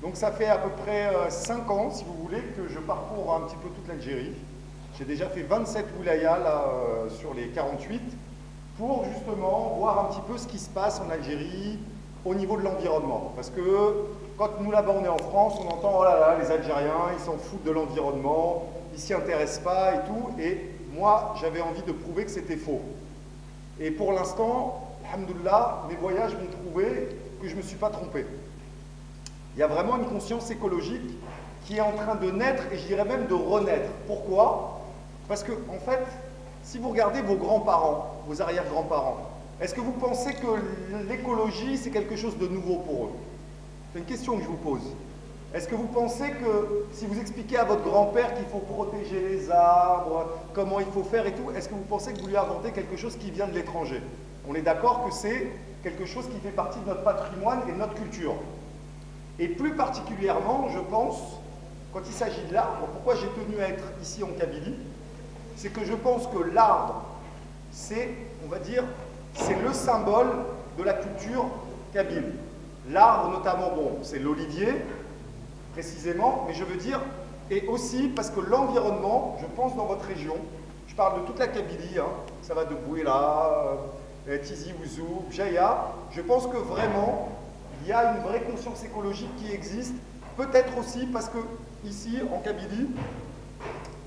Donc ça fait à peu près 5 ans, si vous voulez, que je parcours un petit peu toute l'Algérie. J'ai déjà fait 27 wilayas là, sur les 48 pour justement voir un petit peu ce qui se passe en Algérie au niveau de l'environnement. Parce que quand nous là-bas on est en France, on entend oh là là, les Algériens, ils s'en foutent de l'environnement, ils s'y intéressent pas et tout. Et moi, j'avais envie de prouver que c'était faux. Et pour l'instant, alhamdoulilah, mes voyages m'ont prouvé que je ne me suis pas trompé. Il y a vraiment une conscience écologique qui est en train de naître et je dirais même de renaître. Pourquoi? Parce que, en fait, si vous regardez vos grands-parents, vos arrière-grands-parents, est-ce que vous pensez que l'écologie, c'est quelque chose de nouveau pour eux? C'est une question que je vous pose. Est-ce que vous pensez que si vous expliquez à votre grand-père qu'il faut protéger les arbres, comment il faut faire et tout, est-ce que vous pensez que vous lui inventez quelque chose qui vient de l'étranger? On est d'accord que c'est quelque chose qui fait partie de notre patrimoine et de notre culture. Et plus particulièrement, je pense, quand il s'agit de l'arbre, pourquoi j'ai tenu à être ici en Kabylie, c'est que je pense que l'arbre, c'est, on va dire, c'est le symbole de la culture kabyle. L'arbre notamment, bon, c'est l'olivier, précisément, mais je veux dire, et aussi parce que l'environnement, je pense dans votre région, je parle de toute la Kabylie, hein, ça va de Bouéla, Tizi Ouzou, Jaya, je pense que vraiment, il y a une vraie conscience écologique qui existe, peut-être aussi parce que ici, en Kabylie,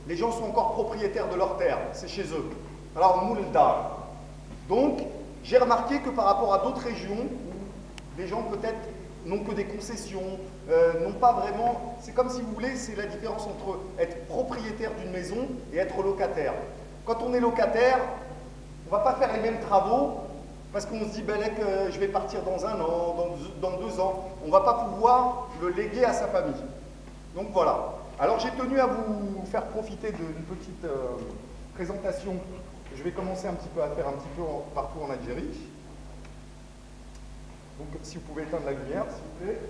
les gens sont encore propriétaires de leurs terres, c'est chez eux. Alors, Mouldar. Donc, j'ai remarqué que par rapport à d'autres régions, où les gens peut-être n'ont que des concessions, n'ont pas vraiment... C'est comme si vous voulez, c'est la différence entre être propriétaire d'une maison et être locataire. Quand on est locataire, on ne va pas faire les mêmes travaux, parce qu'on se dit, ben, je vais partir dans 1 an, dans 2 ans. On ne va pas pouvoir le léguer à sa famille. Donc voilà. Alors j'ai tenu à vous faire profiter d'une petite présentation que je vais commencer un petit peu à faire un petit peu partout en Algérie. Donc si vous pouvez éteindre la lumière, s'il vous plaît.